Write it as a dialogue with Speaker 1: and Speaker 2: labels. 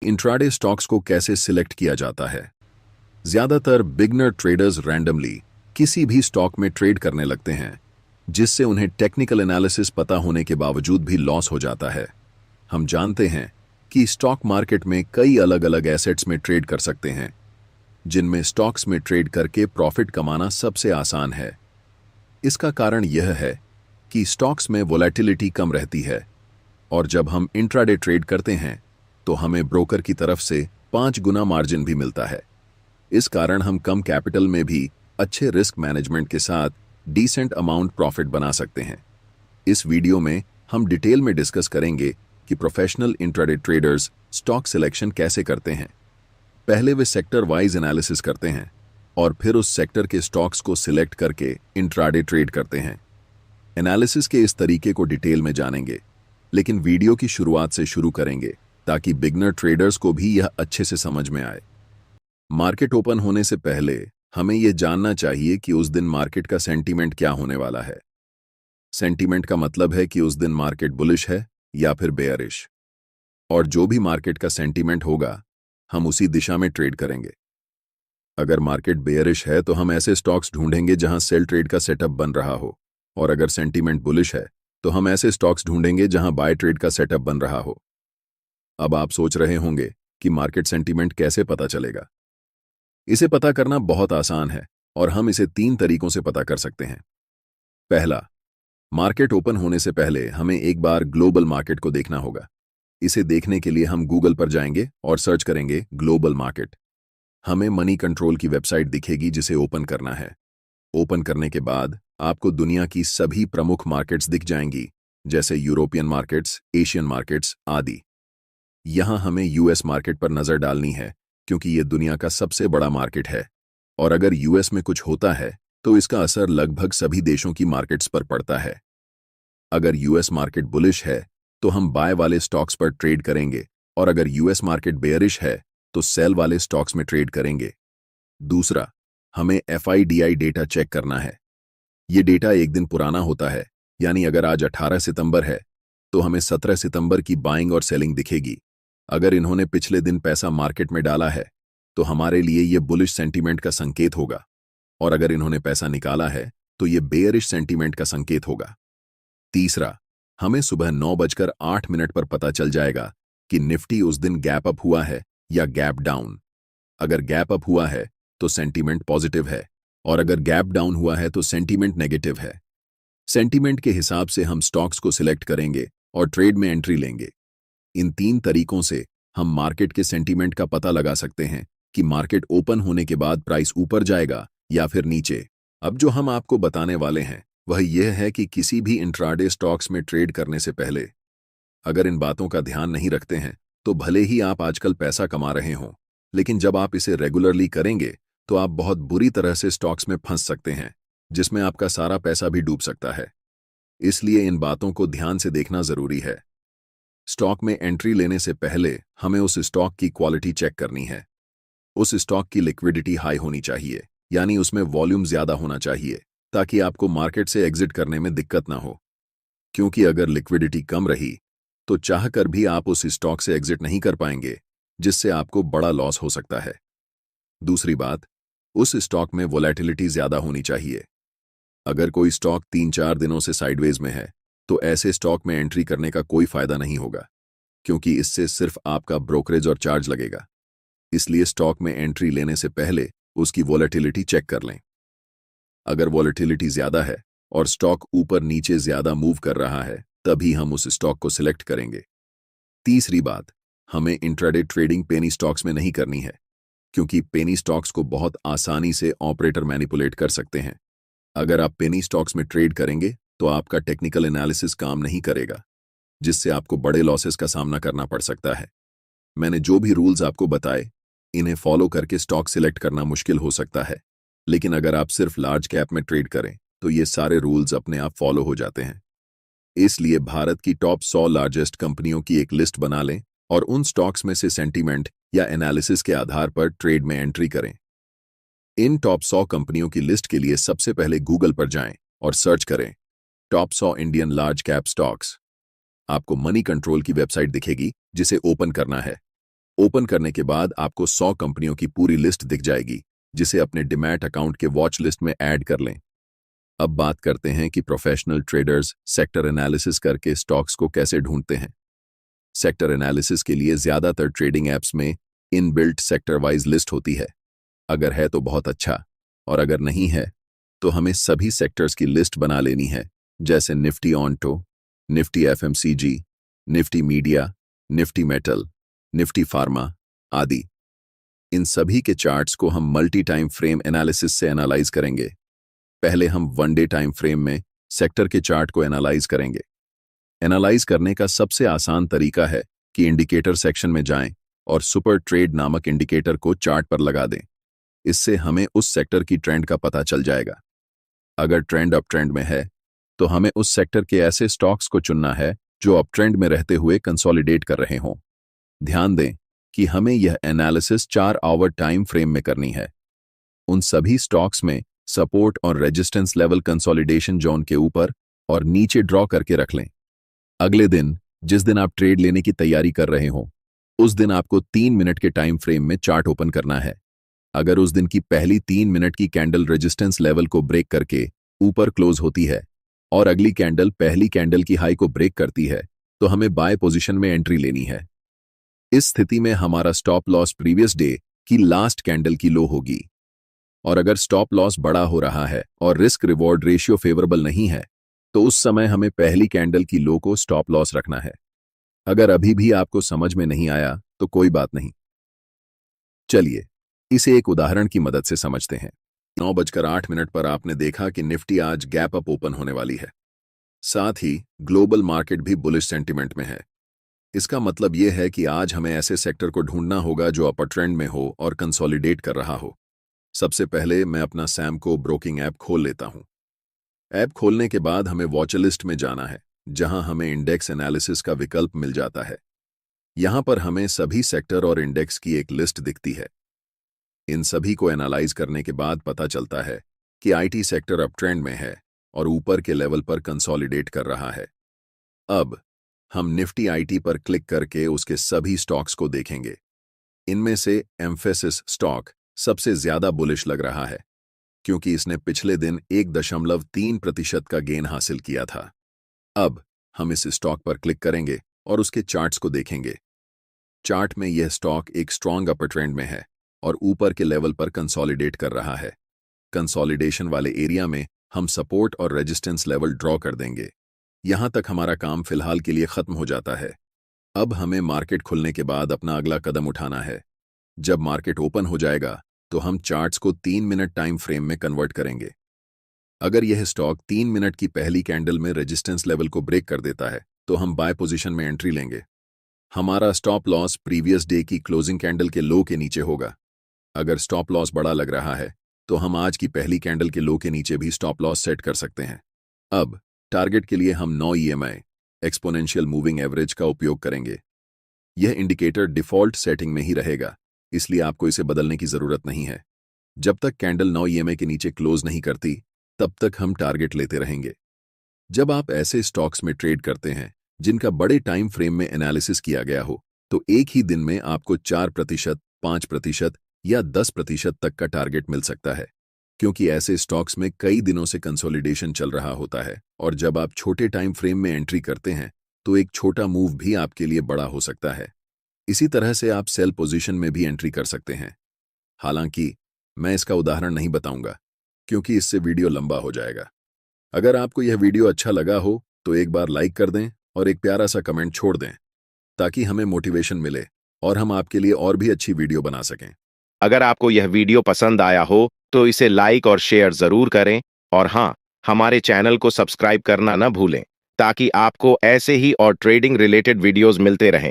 Speaker 1: Intraday stocks को कैसे select किया जाता है। ज्यादातर बिगनर ट्रेडर्स रैंडमली किसी भी स्टॉक में ट्रेड करने लगते हैं, जिससे उन्हें टेक्निकल एनालिसिस पता होने के बावजूद भी लॉस हो जाता है। हम जानते हैं कि स्टॉक मार्केट में कई अलग अलग एसेट्स में ट्रेड कर सकते हैं, जिनमें स्टॉक्स में ट्रेड करके प्रॉफिट कमाना सबसे आसान है। इसका कारण यह है कि स्टॉक्स में वोलेटिलिटी कम रहती है, और जब हम इंट्राडे ट्रेड करते हैं तो हमें ब्रोकर की तरफ से 5 गुना मार्जिन भी मिलता है। इस कारण हम कम कैपिटल में भी अच्छे रिस्क मैनेजमेंट के साथ डिसेंट अमाउंट प्रॉफिट बना सकते हैं। इस वीडियो में हम डिटेल में डिस्कस करेंगे कि professional intraday traders stock selection कैसे करते हैं। पहले वे सेक्टर वाइज एनालिसिस करते हैं और फिर उस सेक्टर के स्टॉक्स को सिलेक्ट करके इंट्राडे ट्रेड करते हैं। एनालिसिस के इस तरीके को डिटेल में जानेंगे, लेकिन वीडियो की शुरुआत से शुरू करेंगे ताकि बिगनर ट्रेडर्स को भी यह अच्छे से समझ में आए। मार्केट ओपन होने से पहले हमें यह जानना चाहिए कि उस दिन मार्केट का सेंटीमेंट क्या होने वाला है। सेंटीमेंट का मतलब है कि उस दिन मार्केट बुलिश है या फिर बेयरिश, और जो भी मार्केट का सेंटीमेंट होगा हम उसी दिशा में ट्रेड करेंगे। अगर मार्केट बेयरिश है तो हम ऐसे स्टॉक्स ढूंढेंगे जहां सेल ट्रेड का सेटअप बन रहा हो, और अगर सेंटीमेंट बुलिश है तो हम ऐसे स्टॉक्स ढूंढेंगे जहां बाय ट्रेड का सेटअप बन रहा हो। अब आप सोच रहे होंगे कि मार्केट सेंटीमेंट कैसे पता चलेगा। इसे पता करना बहुत आसान है और हम इसे 3 तरीकों से पता कर सकते हैं। पहला, मार्केट ओपन होने से पहले हमें एक बार ग्लोबल मार्केट को देखना होगा। इसे देखने के लिए हम गूगल पर जाएंगे और सर्च करेंगे ग्लोबल मार्केट। हमें मनी कंट्रोल की वेबसाइट दिखेगी जिसे ओपन करना है। ओपन करने के बाद आपको दुनिया की सभी प्रमुख मार्केट्स दिख जाएंगी, जैसे यूरोपियन मार्केट्स, एशियन मार्केट्स आदि। यहां हमें यूएस मार्केट पर नजर डालनी है, क्योंकि यह दुनिया का सबसे बड़ा मार्केट है, और अगर यूएस में कुछ होता है तो इसका असर लगभग सभी देशों की मार्केट्स पर पड़ता है। अगर यूएस मार्केट बुलिश है तो हम बाय वाले स्टॉक्स पर ट्रेड करेंगे, और अगर यूएस मार्केट बेयरिश है तो सेल वाले स्टॉक्स में ट्रेड करेंगे। दूसरा, हमें एफआईडीआई डेटा चेक करना है। ये डेटा एक दिन पुराना होता है, यानी अगर आज 18 सितंबर है तो हमें 17 सितंबर की बाइंग और सेलिंग दिखेगी। अगर इन्होंने पिछले दिन पैसा मार्केट में डाला है तो हमारे लिए ये बुलिश सेंटीमेंट का संकेत होगा, और अगर इन्होंने पैसा निकाला है तो ये बेयरिश सेंटीमेंट का संकेत होगा। तीसरा, हमें सुबह 9:08 पर पता चल जाएगा कि निफ्टी उस दिन गैप अप हुआ है या गैप डाउन। अगर गैप अप हुआ है तो सेंटीमेंट पॉजिटिव है, और अगर गैप डाउन हुआ है तो सेंटीमेंट नेगेटिव है। सेंटीमेंट के हिसाब से हम स्टॉक्स को सिलेक्ट करेंगे और ट्रेड में एंट्री लेंगे। इन 3 तरीकों से हम मार्केट के सेंटीमेंट का पता लगा सकते हैं कि मार्केट ओपन होने के बाद प्राइस ऊपर जाएगा या फिर नीचे। अब जो हम आपको बताने वाले हैं वह यह है कि किसी भी इंट्राडे स्टॉक्स में ट्रेड करने से पहले अगर इन बातों का ध्यान नहीं रखते हैं तो भले ही आप आजकल पैसा कमा रहे हों, लेकिन जब आप इसे रेगुलरली करेंगे तो आप बहुत बुरी तरह से स्टॉक्स में फंस सकते हैं, जिसमें आपका सारा पैसा भी डूब सकता है। इसलिए इन बातों को ध्यान से देखना जरूरी है। स्टॉक में एंट्री लेने से पहले हमें उस स्टॉक की क्वालिटी चेक करनी है। उस स्टॉक की लिक्विडिटी हाई होनी चाहिए, यानी उसमें वॉल्यूम ज्यादा होना चाहिए, ताकि आपको मार्केट से एग्जिट करने में दिक्कत ना हो। क्योंकि अगर लिक्विडिटी कम रही तो चाहकर भी आप उस स्टॉक से एग्जिट नहीं कर पाएंगे, जिससे आपको बड़ा लॉस हो सकता है। दूसरी बात, उस स्टॉक में वोलेटिलिटी ज्यादा होनी चाहिए। अगर कोई स्टॉक 3-4 दिनों से साइडवेज में है तो ऐसे स्टॉक में एंट्री करने का कोई फायदा नहीं होगा, क्योंकि इससे सिर्फ आपका ब्रोकरेज और चार्ज लगेगा। इसलिए स्टॉक में एंट्री लेने से पहले उसकी वोलेटिलिटी चेक कर लें। अगर वोलेटिलिटी ज्यादा है और स्टॉक ऊपर नीचे ज्यादा मूव कर रहा है, तभी हम उस स्टॉक को सिलेक्ट करेंगे। तीसरी बात, हमें इंट्राडे ट्रेडिंग पेनी स्टॉक्स में नहीं करनी है, क्योंकि पेनी स्टॉक्स को बहुत आसानी से ऑपरेटर मैनिपुलेट कर सकते हैं। अगर आप पेनी स्टॉक्स में ट्रेड करेंगे तो आपका टेक्निकल एनालिसिस काम नहीं करेगा, जिससे आपको बड़े लॉसेस का सामना करना पड़ सकता है। मैंने जो भी रूल्स आपको बताए, इन्हें फॉलो करके स्टॉक सिलेक्ट करना मुश्किल हो सकता है, लेकिन अगर आप सिर्फ लार्ज कैप में ट्रेड करें तो ये सारे रूल्स अपने आप फॉलो हो जाते हैं। इसलिए भारत की टॉप 100 लार्जेस्ट कंपनियों की एक लिस्ट बना लें और उन स्टॉक्स में से सेंटीमेंट या एनालिसिस के आधार पर ट्रेड में एंट्री करें। इन टॉप 100 कंपनियों की लिस्ट के लिए सबसे पहले गूगल पर जाएं और सर्च करें top 100 Indian large cap stocks. आपको मनी कंट्रोल की वेबसाइट दिखेगी जिसे ओपन करना है। ओपन करने के बाद आपको 100 कंपनियों की पूरी लिस्ट दिख जाएगी, जिसे अपने डिमैट अकाउंट के वॉच लिस्ट में ऐड कर लें। अब बात करते हैं कि प्रोफेशनल ट्रेडर्स सेक्टर एनालिसिस करके स्टॉक्स को कैसे ढूंढते हैं। सेक्टर एनालिसिस के लिए ज्यादातर ट्रेडिंग एप्स में इनबिल्ट सेक्टर वाइज लिस्ट होती है। अगर है तो बहुत अच्छा, और अगर नहीं है तो हमें सभी सेक्टर्स की लिस्ट बना लेनी है, जैसे Nifty onto, Nifty FMCG, Nifty media, Nifty metal, Nifty pharma आदि। इन सभी के चार्ट्स को हम मल्टी टाइम फ्रेम एनालिसिस से एनालाइज करेंगे। पहले हम वन डे टाइम फ्रेम में सेक्टर के चार्ट को एनालाइज करेंगे। एनालाइज करने का सबसे आसान तरीका है कि इंडिकेटर सेक्शन में जाएं और सुपर ट्रेड नामक इंडिकेटर को चार्ट पर लगा दें। इससे हमें उस सेक्टर की ट्रेंड का पता चल जाएगा। अगर ट्रेंड अप ट्रेंड में है तो हमें उस सेक्टर के ऐसे स्टॉक्स को चुनना है जो अप ट्रेंड में रहते हुए कंसोलिडेट कर रहे हों। ध्यान दें कि हमें यह एनालिसिस 4 आवर टाइम फ्रेम में करनी है। उन सभी स्टॉक्स में सपोर्ट और रेजिस्टेंस लेवल कंसोलिडेशन जोन के ऊपर और नीचे ड्रॉ करके रख लें। अगले दिन, जिस दिन आप ट्रेड लेने की तैयारी कर रहे हो, उस दिन आपको 3 मिनट के टाइम फ्रेम में चार्ट ओपन करना है। अगर उस दिन की पहली 3 मिनट की कैंडल रेजिस्टेंस लेवल को ब्रेक करके ऊपर क्लोज होती है और अगली कैंडल पहली कैंडल की हाई को ब्रेक करती है, तो हमें बाय पोजीशन में एंट्री लेनी है। इस स्थिति में हमारा स्टॉप लॉस प्रीवियस डे की लास्ट कैंडल की लो होगी। और अगर स्टॉप लॉस बड़ा हो रहा है और रिस्क रिवॉर्ड रेशियो फेवरेबल नहीं है, तो उस समय हमें पहली कैंडल की लो को स्टॉप लॉस रखना है। अगर अभी भी आपको समझ में नहीं आया तो कोई बात नहीं, चलिए इसे एक उदाहरण की मदद से समझते हैं। 9:08 पर आपने देखा कि निफ्टी आज गैप अप ओपन होने वाली है। साथ ही ग्लोबल मार्केट भी बुलिश सेंटिमेंट में है। इसका मतलब यह है कि आज हमें ऐसे सेक्टर को ढूंढना होगा जो अपर ट्रेंड में हो और कंसोलिडेट कर रहा हो। सबसे पहले मैं अपना सैमको ब्रोकिंग ऐप खोल लेता हूं। ऐप खोलने के बाद हमें वॉच लिस्ट में जाना है, जहां हमें इंडेक्स एनालिसिस का विकल्प मिल जाता है। यहां पर हमें सभी सेक्टर और इंडेक्स की एक लिस्ट दिखती है। इन सभी को एनालाइज करने के बाद पता चलता है कि आईटी सेक्टर अप ट्रेंड में है और ऊपर के लेवल पर कंसोलिडेट कर रहा है। अब हम निफ्टी आईटी पर क्लिक करके उसके सभी स्टॉक्स को देखेंगे। इनमें से एम्फेसिस स्टॉक सबसे ज्यादा बुलिश लग रहा है, क्योंकि इसने पिछले दिन 1.3% का गेन हासिल किया था। अब हम इस स्टॉक पर क्लिक करेंगे और उसके चार्ट्स को देखेंगे। चार्ट में यह स्टॉक एक स्ट्रॉन्ग अपर ट्रेंड में है और ऊपर के लेवल पर कंसोलिडेट कर रहा है। कंसोलिडेशन वाले एरिया में हम सपोर्ट और रेजिस्टेंस लेवल ड्रॉ कर देंगे। यहां तक हमारा काम फिलहाल के लिए खत्म हो जाता है। अब हमें मार्केट खुलने के बाद अपना अगला कदम उठाना है। जब मार्केट ओपन हो जाएगा तो हम चार्ट्स को 3 मिनट टाइम फ्रेम में कन्वर्ट करेंगे। अगर यह स्टॉक 3 मिनट की पहली कैंडल में रेजिस्टेंस लेवल को ब्रेक कर देता है तो हम बाय पोजीशन में एंट्री लेंगे। हमारा स्टॉप लॉस प्रीवियस डे की क्लोजिंग कैंडल के लो के नीचे होगा। अगर स्टॉप लॉस बड़ा लग रहा है तो हम आज की पहली कैंडल के लो के नीचे भी स्टॉप लॉस सेट कर सकते हैं। अब टारगेट के लिए हम 9 EMI एक्सपोनेंशियल मूविंग एवरेज का उपयोग करेंगे। यह इंडिकेटर डिफॉल्ट सेटिंग में ही रहेगा, इसलिए आपको इसे बदलने की जरूरत नहीं है। जब तक कैंडल 9 EMI के नीचे क्लोज नहीं करती, तब तक हम टारगेट लेते रहेंगे। जब आप ऐसे स्टॉक्स में ट्रेड करते हैं जिनका बड़े टाइम फ्रेम में एनालिसिस किया गया हो, तो एक ही दिन में आपको 4%, 5% या 10% तक का टारगेट मिल सकता है, क्योंकि ऐसे स्टॉक्स में कई दिनों से कंसोलिडेशन चल रहा होता है और जब आप छोटे टाइम फ्रेम में एंट्री करते हैं तो एक छोटा मूव भी आपके लिए बड़ा हो सकता है। इसी तरह से आप सेल पोजीशन में भी एंट्री कर सकते हैं। हालांकि मैं इसका उदाहरण नहीं बताऊंगा, क्योंकि इससे वीडियो लंबा हो जाएगा। अगर आपको यह वीडियो अच्छा लगा हो तो एक बार लाइक कर दें और एक प्यारा सा कमेंट छोड़ दें, ताकि हमें मोटिवेशन मिले और हम आपके लिए और भी अच्छी वीडियो बना सकें।
Speaker 2: अगर आपको यह वीडियो पसंद आया हो तो इसे लाइक और शेयर जरूर करें, और हाँ, हमारे चैनल को सब्सक्राइब करना न भूलें, ताकि आपको ऐसे ही और ट्रेडिंग रिलेटेड वीडियोस मिलते रहें।